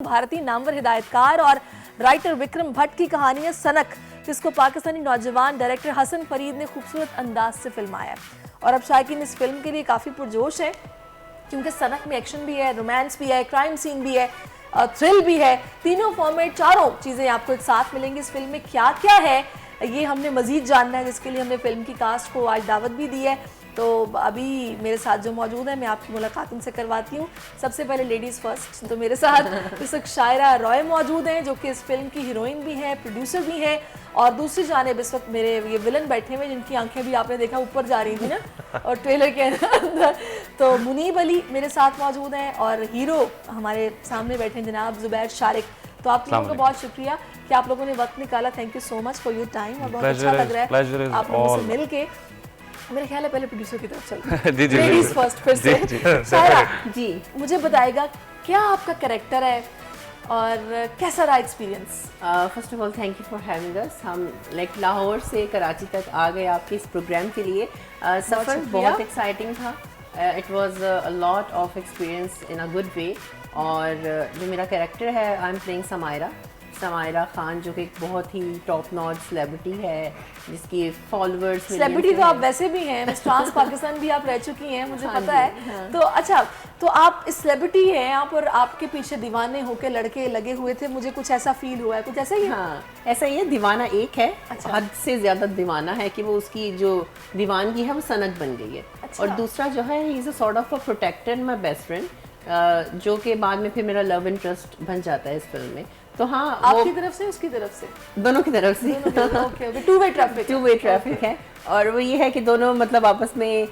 भारतीय नामवर हिदायतकार और राइटर विक्रम भट्ट की कहानी है सनक, जिसको पाकिस्तानी नौजवान डायरेक्टर हसन फरीद ने खूबसूरत अंदाज से फिल्माया है। और अब शायकीन इस फिल्म के लिए काफ़ी पुरजोश है, क्योंकि सनक में एक्शन भी है, रोमांस भी है, क्राइम सीन भी है, थ्रिल भी है। तीनों फॉर्मेट, चारों चीज़ें आपको एक साथ मिलेंगी। इस फिल्म में क्या क्या है ये हमने मज़ीद जानना है, जिसके लिए हमने फिल्म की कास्ट को आज दावत भी दी है। तो अभी मेरे साथ जो मौजूद है, मैं आपकी मुलाकात उनसे करवाती हूँ। सबसे पहले लेडीज़ फर्स्ट, तो मेरे साथ इस वक्त शायरा रॉय मौजूद हैं, जो कि इस फिल्म की हीरोइन भी है, प्रोड्यूसर भी है। और दूसरी जानिब इस वक्त मेरे ये विलन बैठे हुए, जिनकी आंखें भी आपने देखा ऊपर जा रही थी ना, और ट्रेलर के अंदर। तो मुनीब अली मेरे साथ मौजूद हैं, और हीरो हमारे सामने बैठे हैं जनाब जुबैर शारिक। तो आप लोगों का बहुत शुक्रिया कि आप लोगों ने वक्त निकाला। Thank you so much for your time, और बहुत अच्छा लग रहा है आप लोगों से मिल के। मेरा ख्याल है पहले प्रोड्यूसर की तरफ चलते हैं। लेडीज फर्स्ट फिर से। शायरा जी, मुझे बताएगा क्या आपका कैरेक्टर है और कैसा रहा experience? First of all thank you for having us. हम लाइक लाहौर से कराची तक आ गए आपके इस प्रोग्राम के लिए। सफ़र बहुत एक्साइटिंग था। It was a lot of experience in a good way. और जो मेरा कैरेक्टर है, I am playing Samaira Khan, जो कि एक बहुत ही टॉप नॉच सेलिब्रिटी है, जिसकी फॉलोअर्स सेलिब्रिटी तो आप वैसे भी हैं, मिस ट्रांस पाकिस्तान भी आप रह चुकी हैं, मुझे पता है। हाँ। तो अच्छा, तो आप इस सेलिब्रिटी हैं आप, और आपके पीछे दीवाने होकर लड़के लगे हुए थे, मुझे कुछ ऐसा फील हुआ है, कुछ ऐसा ही है? हाँ, ऐसा ही है। दीवाना एक है, अच्छा। हद से ज्यादा दीवाना है कि वो उसकी जो दीवानगी है वो सनक बन गई है। अच्छा। और दूसरा जो है, he is a sort of a protector, my best friend, जो कि बाद में फिर मेरा लव इंटरेस्ट बन जाता है इस फिल्म में। तो हाँ, आपकी तरफ से उसकी तरफ से, दोनों की तरफ से ओके, टू वे ट्रैफिक है। और वो ये है कि दोनों मतलब आपस में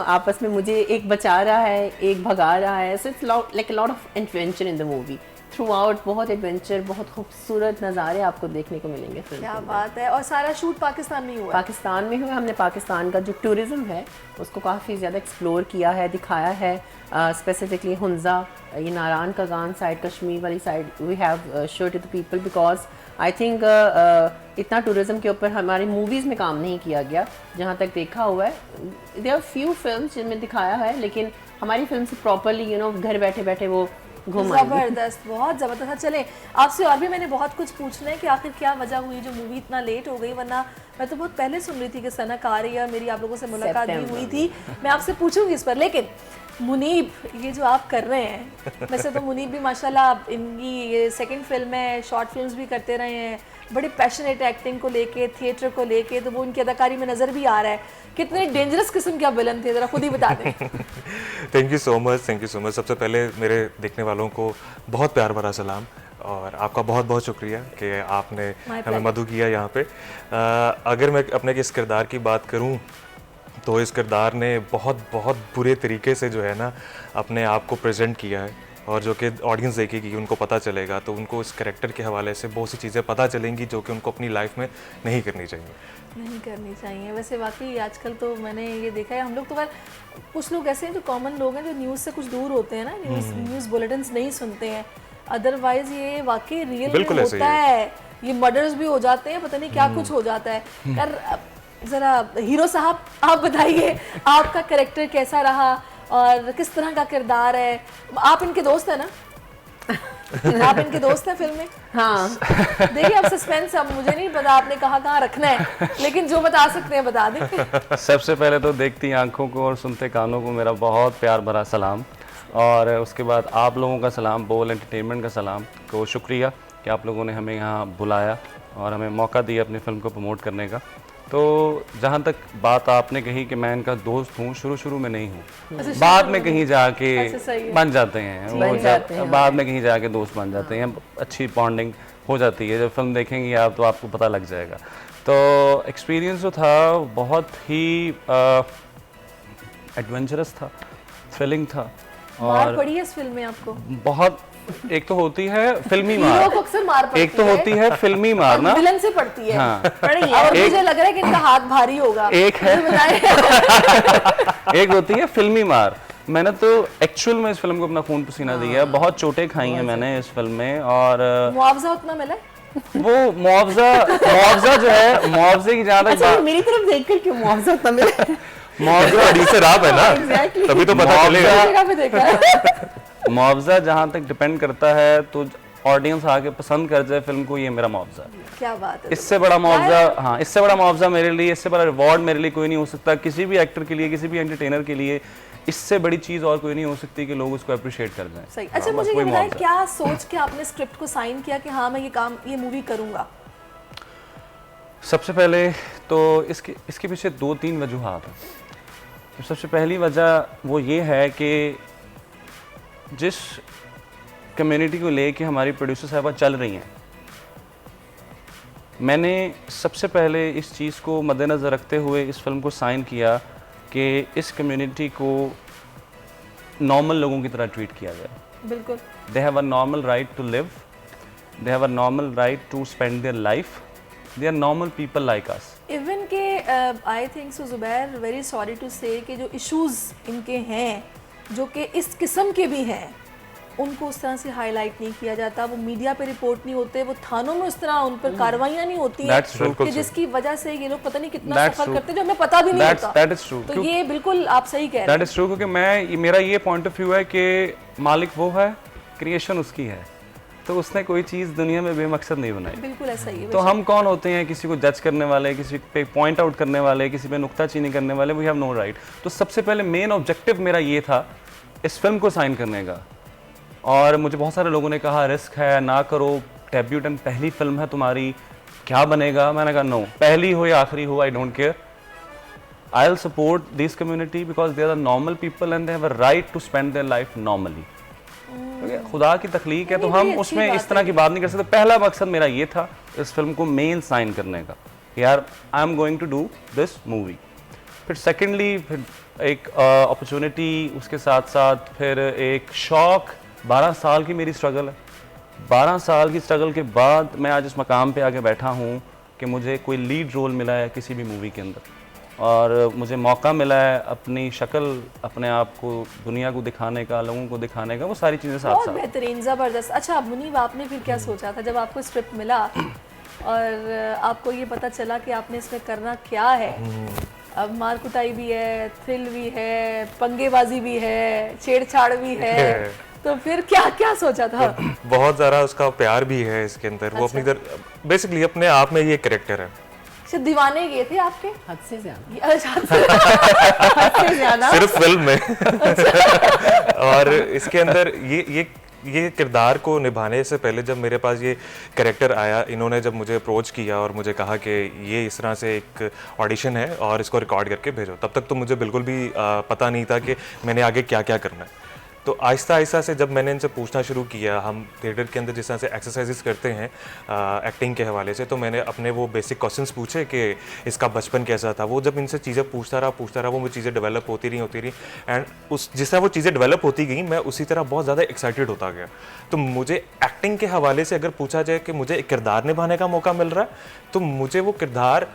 आपस में मुझे एक बचा रहा है, एक भगा रहा है। So it's like a lot of adventure in the movie. Through out बहुत एडवेंचर, बहुत खूबसूरत नज़ारे आपको देखने को मिलेंगे फिल्म। क्या बात है। और सारा शूट पाकिस्तान में हुआ? पाकिस्तान में हुआ। हमने पाकिस्तान का जो टूरिज़्म है उसको काफ़ी ज़्यादा एक्सप्लोर किया है, दिखाया है। स्पेसिफिकली हुंजा, ये नारान का गान साइड, कश्मीर वाली side, we have show to the people, because I think इतना टूरिज़्म के ऊपर हमारी मूवीज़ में काम नहीं किया गया, जहाँ तक देखा हुआ है। देयर आर फ्यू फिल्म जिनमें दिखाया है, लेकिन हमारी फिल्म से प्रॉपरली घर बैठे बैठे वो जबरदस्त, बहुत जबरदस्त। चले, आपसे और भी मैंने बहुत कुछ पूछना है कि आखिर क्या वजह हुई जो मूवी इतना लेट हो गई, वरना मैं तो बहुत पहले सुन रही थी कि सनक आ रही है, मेरी आप लोगों से मुलाकात भी हुई थी, मैं आपसे पूछूंगी इस पर। लेकिन मुनीब, ये जो आप कर रहे हैं, वैसे तो मुनीब भी माशाल्लाह इनकी ये सेकंड फिल्म है, शॉर्ट फिल्म्स भी करते रहे हैं, बड़े पैशनेट एक्टिंग को लेके, थिएटर को लेके, तो वो उनकी अदाकारी में नज़र भी आ रहा है। कितने डेंजरस किस्म के विलन थे, ज़रा खुद ही बता दें। Thank you so much. सबसे पहले मेरे देखने वालों को बहुत प्यार भरा सलाम, और आपका बहुत बहुत शुक्रिया कि आपने हमें मदद किया यहाँ पे। अगर मैं अपने इस किरदार की बात करूँ, तो इस किरदार ने बहुत बुरे तरीके से जो है ना अपने आप को प्रेजेंट किया है, और जो कि ऑडियंस देखेगी उनको पता चलेगा, तो उनको इस कैरेक्टर के हवाले से बहुत सी चीज़ें पता चलेंगी जो कि उनको अपनी लाइफ में नहीं करनी चाहिए। वैसे वाकई आजकल तो मैंने ये देखा है, हम लोग तो कुछ लोग ऐसे हैं जो कॉमन लोग हैं, जो न्यूज़ से कुछ दूर होते हैं ना, न्यूज़ बुलेटिन्स नहीं सुनते हैं। अदरवाइज ये वाकई रियल में होता है, ये मर्डर्स भी हो जाते हैं, पता नहीं क्या कुछ हो जाता है। यार ज़रा हीरो साहब आप बताइए, आपका कैरेक्टर कैसा रहा और किस तरह का किरदार है? आप इनके दोस्त हैं ना? आप इनके दोस्त हैं फिल्म में? हाँ। देखिए अब सस्पेंस, अब मुझे नहीं पता आपने कहाँ रखना है, लेकिन जो बता सकते हैं बता दें। सबसे पहले तो देखती आंखों को और सुनते कानों को मेरा बहुत प्यार भरा सलाम, और उसके बाद आप लोगों का सलाम, बोल एंटरटेनमेंट का सलाम को शुक्रिया कि आप लोगों ने हमें यहाँ बुलाया और हमें मौका दिया अपनी फिल्म को प्रमोट करने का। तो जहाँ तक बात आपने कही कि मैं इनका दोस्त हूँ, शुरू में नहीं हूँ, बाद में कहीं जाके बन जाते हैं वो, बाद में कहीं जाके दोस्त बन जाते हैं, अच्छी बॉन्डिंग हो जाती है। जब फिल्म देखेंगी आप तो आपको पता लग जाएगा। तो एक्सपीरियंस जो था बहुत ही एडवेंचरस था, थ्रिलिंग था। और पड़ी है इस फिल्म में आपको बहुत, एक तो होती है फिल्मी मार, एक तो होती है फिल्मी मार ना, विलन से पड़ती है। हाँ। पड़ी है। और मुझे लग रहा है कि इनका हाथ भारी होगा। एक है एक होती है फिल्मी मार। मैंने तो एक्चुअल में इस फिल्म को अपना खून पसीना दिया, बहुत चोटें खाई हैं मैंने इस फिल्म में। और मुआवजा उतना मिला? वो मुआवजा जो है, मुआवजे की जहाँ तक मेरी तरफ देखकर क्यों मुआवजा उतना मिला? प्रोड्यूसर आप है ना, तभी तो पता चलेगा। मुआवजा जहाँ तक डिपेंड करता है तो ऑडियंस आके पसंद कर जाए फिल्म को, ये मेरा मुआवजा है। क्या बात है। इससे बड़ा मुआवजा, हाँ, इससे बड़ा मुआवजा मेरे लिए, इससे बड़ा रिवॉर्ड मेरे लिए कोई नहीं हो सकता, किसी भी एक्टर के लिए, किसी भी एंटरटेनर के लिए इससे बड़ी चीज़ और कोई नहीं हो सकती कि लोग उसको अप्रिशिएट कर जाएं। सही। अच्छा, मुझे ये बताएं, क्या सोच के आपने स्क्रिप्ट को साइन किया कि हाँ मैं ये मूवी करूँगा? सबसे पहले तो इसके पीछे 2-3 वजूहात हैं। तो सबसे पहली वजह वो ये है कि जिस कम्युनिटी को लेके हमारी प्रोड्यूसर साहबा चल रही हैं, मैंने सबसे पहले इस चीज़ को मद्देनज़र रखते हुए इस फिल्म को साइन किया कि इस कम्युनिटी को नॉर्मल लोगों की तरह ट्रीट किया जाए। बिल्कुल। They have a normal right to live, they have a normal right to spend their life, they are normal people like us. Even के I think so Zubair, very sorry to say कि जो issues इनके हैं जो कि इस किस्म के भी हैं, उनको उस तरह से हाईलाइट नहीं किया जाता, वो मीडिया पे रिपोर्ट नहीं होते, वो थानों में उस तरह उन पर कार्रवाइयां नहीं होती हैं कि जिसकी वजह से ये लोग पता नहीं कितना सफर करते हैं जो हमें पता भी नहीं होता। That is true. तो ये बिल्कुल आप सही कह रहे हैं। That is true, क्योंकि मेरा ये पॉइंट ऑफ व्यू है कि मालिक वो है, क्रिएशन उसकी है, तो उसने कोई चीज़ दुनिया में बेमकसद नहीं बनाई। बिल्कुल ऐसा ही है। तो हम कौन होते हैं किसी को जज करने वाले, किसी पे पॉइंट आउट करने वाले, किसी पे नुक्ताचीनी करने वाले? We have no right. तो सबसे पहले मेन ऑब्जेक्टिव मेरा ये था इस फिल्म को साइन करने का। और मुझे बहुत सारे लोगों ने कहा रिस्क है, ना करो, डेब्यूटेंट पहली फिल्म है तुम्हारी, क्या बनेगा? मैंने कहा नो, पहली हो या आखिरी हो, I don't care, I will support this community because they are normal people and they have a right to spend their life normally. खुदा की तख्लीक है तो हम उसमें इस तरह की बात नहीं कर सकते। पहला मकसद मेरा ये था इस फिल्म को मेन साइन करने का, यार I am going to do this movie. फिर सेकेंडली फिर एक अपॉर्चुनिटी, उसके साथ साथ फिर एक शौक। 12 साल की मेरी स्ट्रगल है, 12 साल की स्ट्रगल के बाद मैं आज इस मकाम पे आके बैठा हूँ कि मुझे कोई लीड रोल मिला है किसी भी मूवी के अंदर, और मुझे मौका मिला है अपनी शक्ल, अपने आप को दुनिया को दिखाने का, लोगों को दिखाने का, वो सारी चीज़ें साथ बहुत साथ। बेहतरीन, ज़बरदस्त। अच्छा मुनीब, आपने फिर क्या सोचा था जब आपको स्क्रिप्ट मिला और आपको ये पता चला कि आपने इसमें करना क्या है? अब मार कुटाई भी है, थ्रिल भी है, पंगेबाजी भी है, छेड़छाड़ भी है, तो फिर क्या क्या सोचा था? बहुत ज़्यादा उसका प्यार भी है इसके अंदर। वो अपनी बेसिकली अपने आप में ये कैरेक्टर है। अच्छा, दीवाने गए थे आपके? हद से ज्यादा। अच्छा, हद से ज्यादा सिर्फ फिल्म में। और इसके अंदर ये किरदार को निभाने से पहले जब मेरे पास ये कैरेक्टर आया, इन्होंने जब मुझे अप्रोच किया और मुझे कहा कि ये इस तरह से एक ऑडिशन है और इसको रिकॉर्ड करके भेजो, तब तक तो मुझे बिल्कुल भी पता नहीं था कि मैंने आगे क्या क्या करना है। तो आहिस्ता आहिस्ता से जब मैंने इनसे पूछना शुरू किया, हम थिएटर के अंदर जिस तरह से एक्सरसाइजेस करते हैं एक्टिंग के हवाले से, तो मैंने अपने वो बेसिक क्वेश्चंस पूछे कि इसका बचपन कैसा था। वो जब इनसे चीज़ें पूछता रहा वो चीज़ें डेवलप होती रही एंड जिस तरह वो चीज़ें डेवलप होती गई, मैं उसी तरह बहुत ज़्यादा एक्साइटेड होता गया। तो मुझे एक्टिंग के हवाले से अगर पूछा जाए कि मुझे एक किरदार निभाने का मौका मिल रहा है, तो मुझे वो किरदार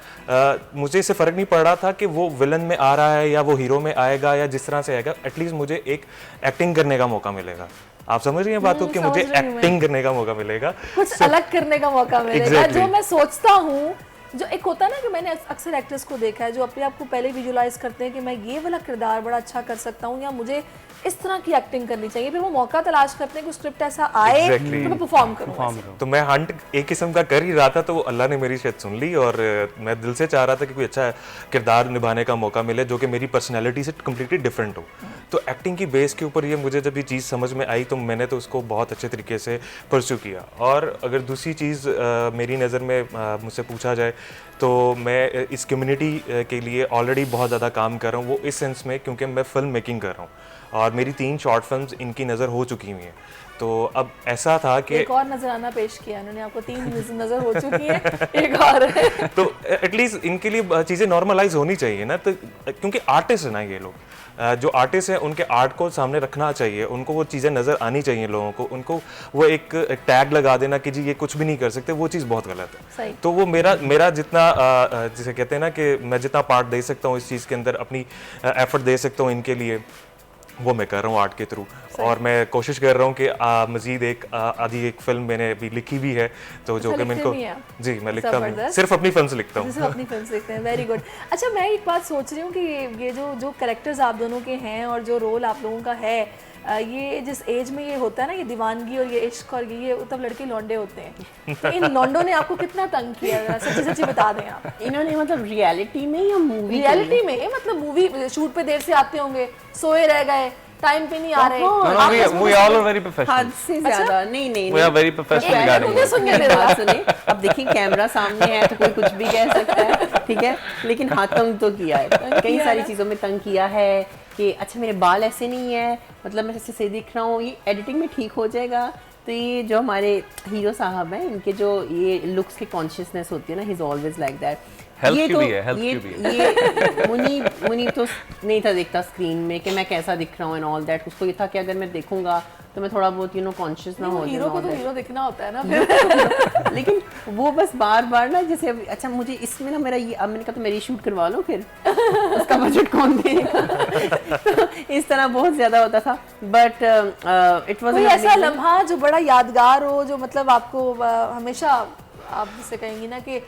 मुझे इससे फ़र्क नहीं पड़ रहा था कि वो विलन में आ रहा है या वो हीरो में आएगा या जिस तरह से आएगा, एटलीस्ट मुझे एक एक्टिंग करने का मौका मिलेगा। आप समझ रही हैं बात को कि मुझे एक्टिंग करने का मौका मिलेगा, कुछ अलग करने का मौका मिलेगा। जो मैं सोचता हूँ, जो एक होता है ना कि मैंने अक्सर एक्टर्स को देखा है जो अपने आप को पहले विजुलाइज करते हैं कि मैं ये वाला किरदार बड़ा अच्छा कर सकता हूँ या मुझे इस तरह की एक्टिंग करनी चाहिए, फिर वो मौका तलाश करते हैं कि स्क्रिप्ट ऐसा आए तो मैं परफॉर्म करूँ। तो मैं हंट एक किस्म का कर ही रहा था, तो वो अल्लाह ने मेरी शायद सुन ली और मैं दिल से चाह रहा था कि कोई अच्छा किरदार निभाने का मौका मिले जो कि मेरी पर्सनैलिटी से कम्प्लीटली डिफरेंट हो। तो एक्टिंग की बेस के ऊपर ये मुझे जब ये चीज़ समझ में आई तो मैंने तो उसको बहुत अच्छे तरीके से परस्यू किया। और अगर दूसरी चीज़ मेरी नज़र में मुझसे पूछा जाए तो मैं इस कम्युनिटी के लिए ऑलरेडी बहुत ज़्यादा काम कर रहा हूँ, वो इस सेंस में क्योंकि मैं फ़िल्म मेकिंग कर रहा हूँ और मेरी 3 शॉर्ट फिल्म्स इनकी नज़र हो चुकी हुई हैं। तो अब ऐसा था कि एक और नजराना पेश किया उन्होंने आपको, 3 नज़र हो चुकी है, एक और है। तो एटलीस्ट इनके लिए चीज़ें नॉर्मलाइज होनी चाहिए ना, तो क्योंकि आर्टिस्ट है ना ये लोग, जो आर्टिस्ट हैं उनके आर्ट को सामने रखना चाहिए, उनको वो चीज़ें नज़र आनी चाहिए लोगों को। उनको वो एक टैग लगा देना कि जी ये कुछ भी नहीं कर सकते, वो चीज़ बहुत गलत है। तो वो मेरा जितना जिसे कहते हैं ना कि मैं जितना पार्ट दे सकता हूँ इस चीज़ के अंदर, अपनी एफर्ट दे सकता हूँ इनके लिए, वो मैं कर रहा हूँ आर्ट के थ्रू। और मैं कोशिश कर रहा हूँ कि मज़ीद एक आधी एक फिल्म मैंने अभी लिखी भी है, तो जो कि मैं इनको जी मैं लिखता हूँ, सिर्फ अपनी फिल्म से लिखता हूँ। सिर्फ अपनी फिल्म से लिखते हैं, वेरी गुड। अच्छा मैं एक बात सोच रही हूँ कि ये जो कैरेक्टर्स आप दोनों के हैं और जो रोल आप लोगों का है, ये जिस एज में ये होता है ना, ये दीवानगी और ये इश्क और ये तब लड़के लौंडे होते हैं, तो इन लौंडों ने आपको कितना तंग किया, जरा सच्ची सच्ची बता दें आप। इन्होंने मतलब रियलिटी में या मूवी? रियलिटी में, मतलब मूवी शूट पे देर से आते होंगे, सोए रह गए, टाइम पे नहीं आ रहे। we all are very professional. हद से ज्यादा नहीं We are very professional regarding मुझे this. सुनने दे रहा। सुनिए, अब देखिए कैमरा सामने है तो कोई कुछ भी कह सकता है, ठीक है, लेकिन हाँ तंग तो किया है, कई सारी चीज़ों में तंग किया है कि अच्छा मेरे बाल ऐसे नहीं है, मतलब मैं ऐसे सही दिख रहा हूँ, ये एडिटिंग में ठीक हो जाएगा। तो ये जो हमारे हीरो साहब हैं, इनके जो ये लुक्स की कॉन्शियसनेस होती है ना, he is always like that. Health ये की तो भी है, health ये की भी ये मुनीब तो नहीं था देखता स्क्रीन में कि मैं कैसा दिख रहा हूँ एंड ऑल दैट। उसको ये था कि अगर मैं देखूंगा तो मैं थोड़ा बहुत कॉन्शियस ना हो जाऊं। हीरो को तो हीरो दिखना होता है ना फिर। लेकिन वो बस बार बार ना जैसे अच्छा मुझे इसमें ना मेरा ये, अब मैंने कहा तो मेरी शूट करवा लो फिर उसका बजट कौन देगा। तो इस तरह बहुत ज्यादा होता था, बट इट वाज कोई ऐसा लम्हा जो बड़ा यादगार हो, जो मतलब आपको हमेशा आप जिसे कहेंगी ना कि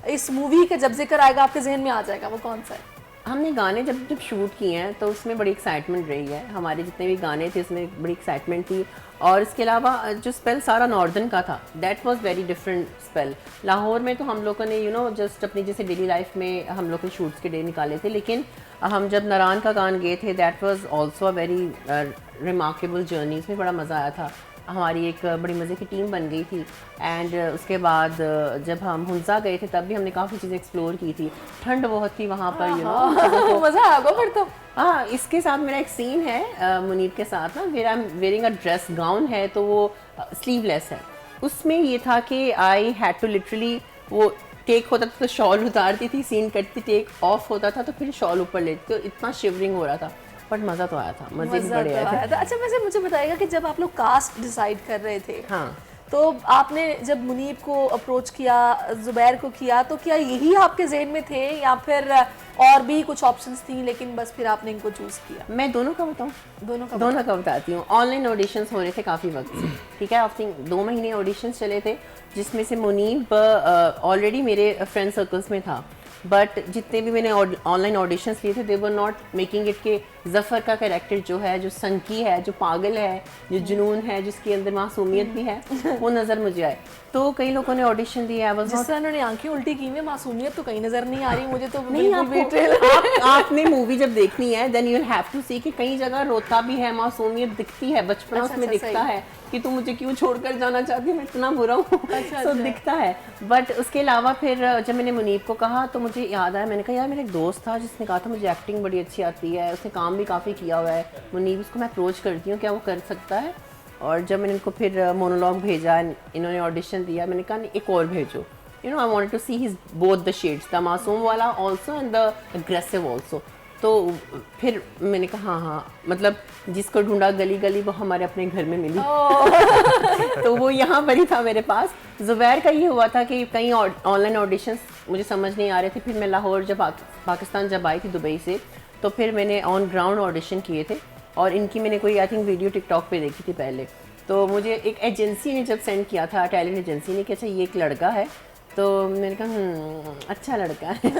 इस मूवी का जब जिक्र आएगा आपके जहन में आ जाएगा, वो कौन सा है? हमने गाने जब शूट किए हैं तो उसमें बड़ी एक्साइटमेंट रही है, हमारे जितने भी गाने थे उसमें बड़ी एक्साइटमेंट थी। और इसके अलावा जो स्पेल सारा नॉर्दर्न का था, that was very different spell. Lahore में तो हम लोगों ने जस्ट अपनी जैसे डेली लाइफ में हम लोग ने शूट्स के डे निकाले थे, लेकिन हम जब नारायण का गान गए थे that was also a very remarkable journey. इसमें बड़ा मज़ा आया था, हमारी एक बड़ी मज़े की टीम बन गई थी। एंड उसके बाद जब हम हुंजा गए थे तब भी हमने काफ़ी चीज़ें एक्सप्लोर की थी। ठंड बहुत थी वहाँ पर, मज़ा आ गया फिर तो। हाँ, इसके साथ मेरा एक सीन है मुनीब के साथ ना, where I am wearing a dress gown है, तो वो स्लीवलेस है। उसमें ये था कि आई हैड टू लिटरली, वो टेक होता था तो शॉल उतारती थी, सीन कटती, टेक ऑफ होता था तो फिर शॉल ऊपर लेती, तो इतना शिवरिंग हो रहा था, बट मज़ा तो आया था, मज़े भी बड़े आए थे। अच्छा, वैसे मुझे बताइएगा कि जब आप लोग कास्ट डिसाइड कर रहे थे, हाँ, तो आपने जब मुनीब को अप्रोच किया, जुबैर को किया, तो क्या यही आपके जहन में थे या फिर और भी कुछ ऑप्शंस थी, लेकिन बस फिर आपने इनको चूज किया? मैं दोनों का बताऊँ? दोनों का बताती हूँ। ऑनलाइन ऑडिशंस हो रहे थे काफ़ी वक्त से, ठीक है, आई थिंक 2 महीने ऑडिशंस चले थे, जिसमें से मुनीब ऑलरेडी मेरे फ्रेंड सर्कल्स में था, बट जितने भी मैंने ऑनलाइन ऑडिशंस लिए थे दे वर नॉट मेकिंग इट के ज़फ़र का कैरेक्टर जो है, जो संकी है, जो पागल है, जो जुनून है, जिसके अंदर मासूमियत भी है, वो नज़र मुझे आए। तो कई लोगों ने ऑडिशन दिया, जिस तरह उन्होंने आंखें उल्टी की हुई, मासूमियत तो कहीं नजर नहीं आ रही मुझे तो। नहीं, आपने मूवी जब देखनी है then you will have to see कि कई जगह रोता भी है, मासूमियत दिखती है, बचपना उसमें दिखता है कि तू मुझे क्यों छोड़कर जाना चाहती है, मैं इतना बुरा हूँ, तो दिखता है। बट उसके अलावा फिर जब मैंने मुनीब को कहा तो मुझे याद आया, मैंने कहा यार मेरा एक दोस्त था जिसने कहा था मुझे एक्टिंग बड़ी अच्छी आती है, उसने काम भी काफ़ी किया हुआ है, मुनीब उसको मैं अप्रोच करती हूँ, क्या वो कर सकता है? और जब मैंने इनको फिर मोनोलॉग भेजा, इन्होंने ऑडिशन दिया, मैंने कहा एक और भेजो, I wanted to see his both the shades, the मासूम वाला also and the aggressive also. तो फिर मैंने कहा हाँ, मतलब जिसको ढूंढा गली गली वो हमारे अपने घर में मिली। तो वो यहाँ पर ही था मेरे पास। जुबैर का ये हुआ था कि कई ऑनलाइन ऑडिशंस मुझे समझ नहीं आ रहे थे, फिर मैं लाहौर जब पाकिस्तान जब आई थी दुबई से, तो फिर मैंने ऑन ग्राउंड ऑडिशन किए थे, और इनकी मैंने कोई आई थिंक वीडियो टिकटॉक पे देखी थी पहले। तो मुझे एक एजेंसी ने जब सेंड किया था, टैलेंट एजेंसी ने, कि अच्छा ये एक लड़का है, तो मैंने कहा अच्छा लड़का है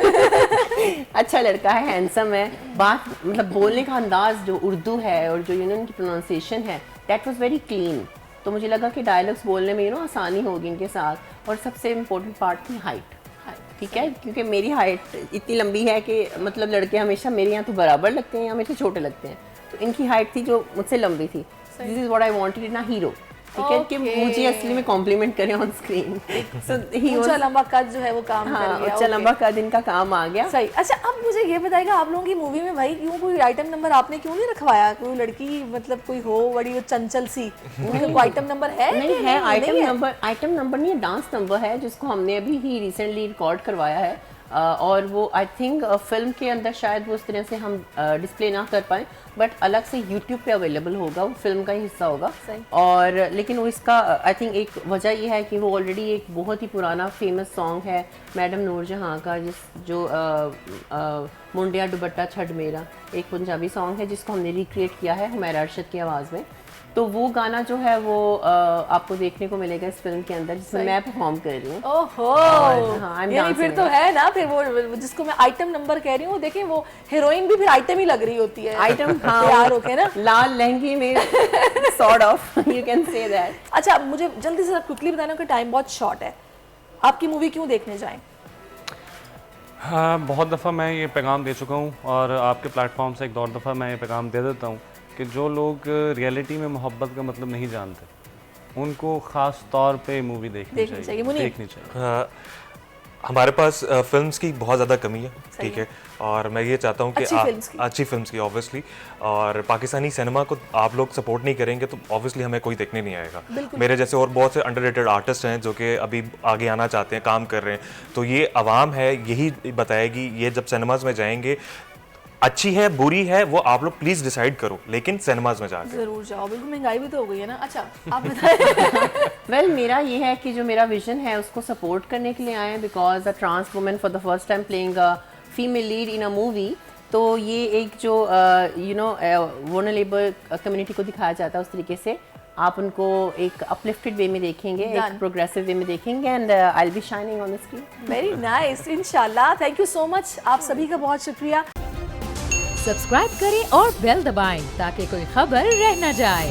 अच्छा लड़का है, हैंडसम है, बात मतलब बोलने का अंदाज़ जो उर्दू है और जो उनकी प्रोनाउंसिएशन है दैट वाज वेरी क्लीन। तो मुझे लगा कि डायलॉग्स बोलने में आसानी होगी इनके साथ। और सबसे इम्पोर्टेंट पार्ट थी हाइट, ठीक है, क्योंकि मेरी हाइट इतनी लंबी है कि मतलब लड़के हमेशा मेरे यहाँ तो बराबर लगते हैं, हमेशा छोटे लगते हैं, तो इनकी हाइट थी जो मुझसे लंबी थी। This is what I wanted in a hero, ठीक है, कि मुझे असली में कॉम्प्लीमेंट करें ऑन स्क्रीन। सो ही ऊंचा लंबा कद जो है वो काम कर गया, ऊंचा लंबा कद इनका काम आ गया। सही। अच्छा, अब मुझे ये बताइएगा, आप लोगों की मूवी में भाई क्यों कोई आइटम नंबर आपने क्यों नहीं रखवाया? कोई लड़की मतलब कोई हो बड़ी वो चंचल सी, कोई आइटम नंबर है? नहीं है, आइटम नंबर नहीं है, डांस नंबर है, जिसको हमने अभी ही रिसेंटली रिकॉर्ड करवाया है। और वो आई थिंक फिल्म के अंदर शायद वो उस तरह से हम डिस्प्ले ना कर पाएँ, बट अलग से यूट्यूब पे अवेलेबल होगा, वो फिल्म का ही हिस्सा होगा। और लेकिन वो इसका आई थिंक एक वजह ये है कि वो ऑलरेडी एक बहुत ही पुराना फेमस सॉन्ग है मैडम नूरजहां का, जो मुंडिया दुपट्टा छड़ मेरा, एक पंजाबी सॉन्ग है जिसको हमने रिक्रिएट किया है हुमैरा अरशद की आवाज़ में। तो वो गाना जो है वो आपको देखने को मिलेगा इस फिल्म के अंदर, जिसमें मैं परफॉर्म कर रही हूँ। ओहो, हाँ, I'm यानी फिर dancing तो है ना, फिर वो जिसको मैं आइटम नंबर कह रही हूँ, देखें वो हीरोइन भी फिर आइटम ही लग रही होती है आइटम, हाँ, तैयार होके ना, लाल लहंगी में sort of, you can say that. अच्छा मुझे जल्दी से क्विकली बताना कि टाइम बहुत शॉर्ट है, आपकी मूवी क्यों देखने जाएं? हाँ, बहुत दफ़ा मैं ये पैगाम दे चुका हूँ और आपके प्लेटफॉर्म से एक और दफ़ा मैं ये पैगाम दे देता हूँ कि जो लोग रियलिटी में मोहब्बत का मतलब नहीं जानते, उनको ख़ास तौर पे मूवी देखनी चाहिए। देखनी चाहिए। हमारे पास फिल्म्स की बहुत ज़्यादा कमी है, ठीक है, और मैं ये चाहता हूँ कि अच्छी फिल्म्स की ऑब्वियसली, और पाकिस्तानी सिनेमा को आप लोग सपोर्ट नहीं करेंगे तो ऑब्वियसली हमें कोई देखने नहीं आएगा। मेरे जैसे और बहुत से अंडररेटेड आर्टिस्ट हैं जो कि अभी आगे आना चाहते हैं, काम कर रहे हैं, तो ये आवाम है यही बताएगी, ये जब सिनेमाज में जाएंगे अच्छी है बुरी है वो आप लोग प्लीज डिसाइड करो, लेकिन सिनेमाज में जाकर जरूर जाओ, बिल्कुल महंगाई भी तो हो गई है ना। अच्छा आप बताएं। वेल मेरा ये है कि जो मेरा विजन है उसको सपोर्ट करने के लिए आए हैं, because a trans women for the first time playing a female lead in a movie, तो ये एक जो यू नो वल्नरेबल कम्युनिटी को दिखाया जाता है उस तरीके से आप उनको एक अपलिफ्टेड वे में देखेंगे, एक प्रोग्रेसिव वे में देखेंगे, and I will be shining on the screen. Very nice, इंशाल्लाह। थैंक यू सो मच, आप सभी का बहुत शुक्रिया। सब्सक्राइब करें और बेल दबाएं ताकि कोई खबर रह न जाए।